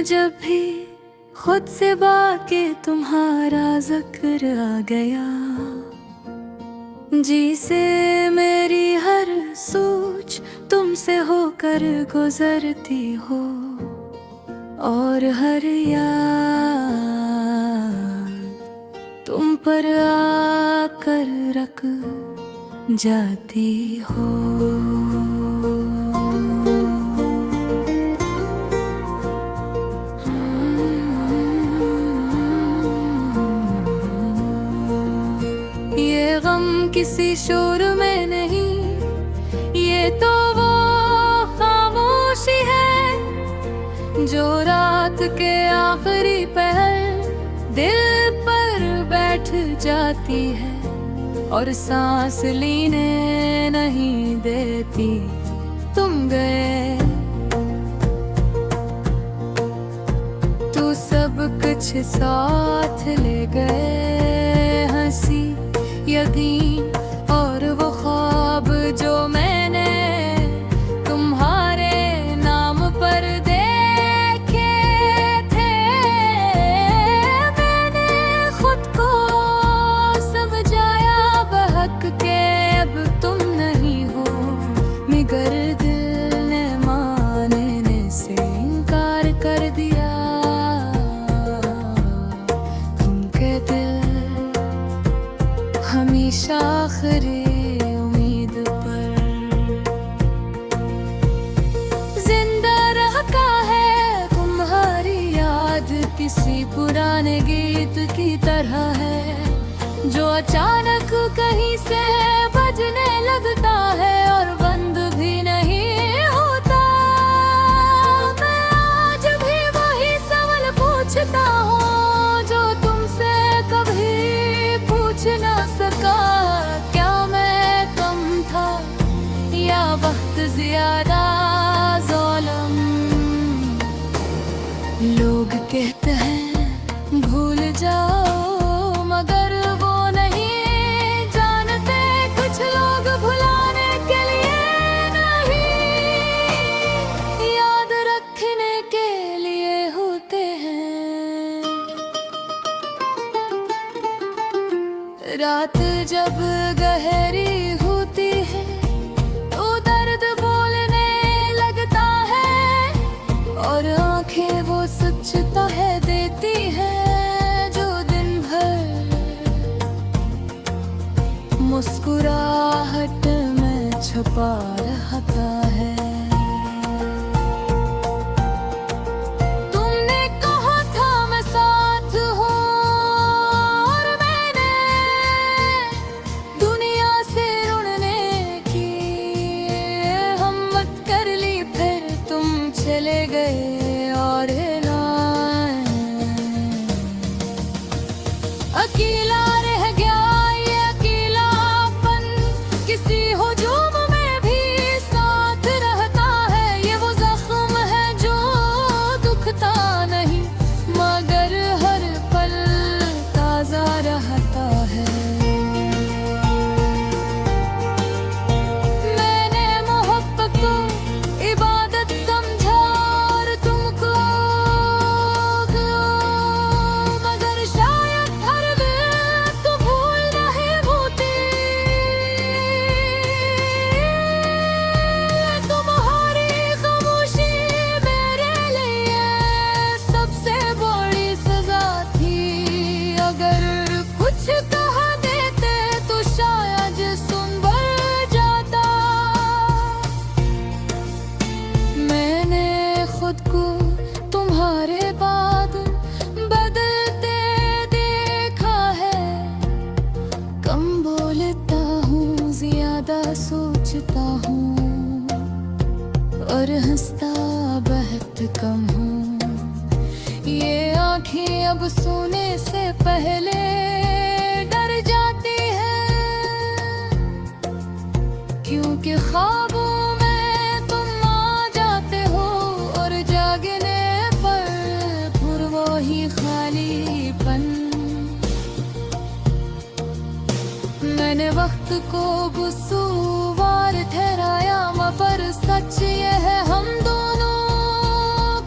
जब भी खुद से बाके तुम्हारा जिक्र आ गया, जी से मेरी हर सोच तुमसे होकर गुजरती हो, और हर याद तुम पर आकर रख जाती हो। ये गम किसी शोर में नहीं, ये तो वो खामोशी है जो रात के आखिरी पहर दिल पर बैठ जाती है और सांस लेने नहीं देती। तुम गए तो सब कुछ साथ ले गए, हंसी यकीन और वो ख्वाब जो मैंने तुम्हारे नाम पर देखे थे। मैंने खुद को समझाया बहक के अब तुम नहीं हो, मगर दिल ने मानने से इनकार कर दिया। तुमके दिल हमेशा आखिरी उम्मीद पर जिंदा रहता है। तुम्हारी याद किसी पुराने गीत की तरह है जो अचानक कहीं से बजने लगता है और बंद भी नहीं होता। मैं आज भी वही सवाल पूछता हूँ जो तुमसे कभी पूछ ना सका। क्या मैं कम था या वक्त ज्यादा ज़ालिम? लोग कहते हैं भूल जाओ, मगर वो नहीं जानते कुछ लोग भुलाने के लिए नहीं, याद रखने के लिए होते हैं। रात जब गहरी होती है तो दर्द बोलने लगता है, और आंखें वो सच्चता है देती है जो दिन भर मुस्कुराहट में छुपा रहता है। तुमने कहा था मैं साथ हूँ और मैंने दुनिया से रुड़ने की हिम्मत कर ली, फिर तुम चले गए और अकेला रह गया ये अकेलापन। किसी हुजूम में भी साथ रहता है, ये वो जख्म है जो दुखता नहीं मगर हर पल ताजा रहता है। मैंने मोहब्बत को इबादत समझा और तुमको, मगर शायद हर दिल तो भूल नहीं होती। तुम्हारी खामोशी मेरे लिए सबसे बड़ी सजा थी। अगर कुछ कहा देते तो शायद सुन भर जाता। मैंने खुद को तुम्हारे बाद बदलते देखा है। कम बोलता हूँ, ज्यादा सोचता हूँ और हंसता बहुत कम हूँ। ये आँखें अब सोने से पहले डर जाती है, क्योंकि ख्वाबों में तुम आ जाते हो और जागने पर फिर वही खालीपन। मैंने वक्त को गुस्सुवार ठहराया, मगर सच ये है हम दोनों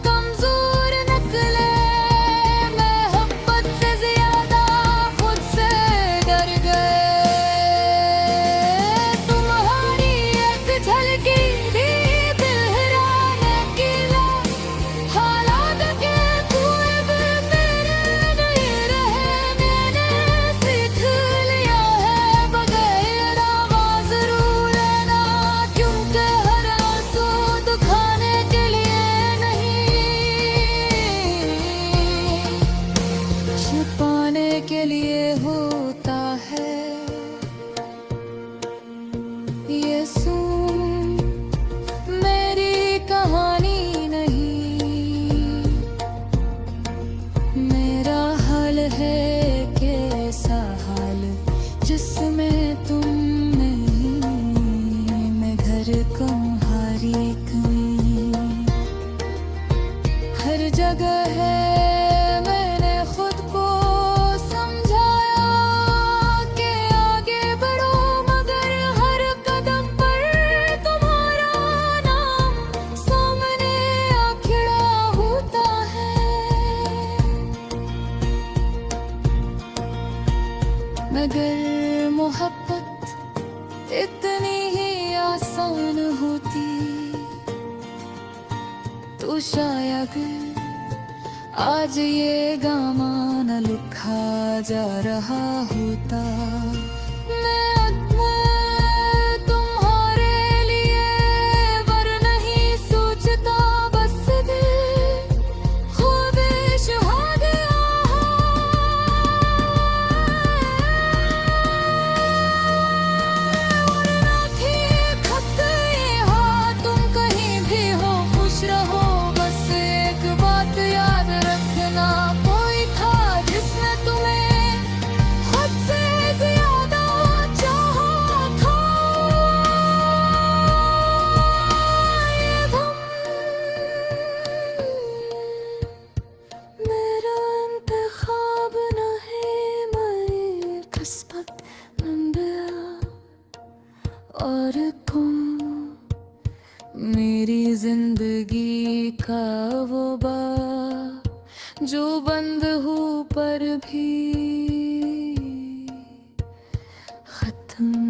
कमजोर न पाने के लिए होता है ये सुन मेरी कहानी नहीं, मेरा हाल है कैसा हाल जिसमें तुम नहीं, मैं घर तुम्हारी कमी हर जगह है। मैंने खुद को समझाया कि आगे बढ़ो, मगर हर कदम पर तुम्हारा नाम सामने आ खड़ा होता है। मगर मोहब्बत इतनी ही आसान होती तो शायद आज ये गामा न लिखा जा रहा होता। मैं तुम्हारे लिए वर नहीं सोचता, बस दिल ख्वाबिश हो गया। उड़ना ठीक खत ये हाँ, तुम कहीं भी हो खुश रहो, बस एक बात याद रखना, कोई था जिसने तुम्हें खुद से ज्यादा चाहा था। ये दम मेरा इंतखाब न है, मेरी किस्मत बन गया और तुम मेरी जिंदगी का वो बाब जो बंद हूँ पर भी खत्म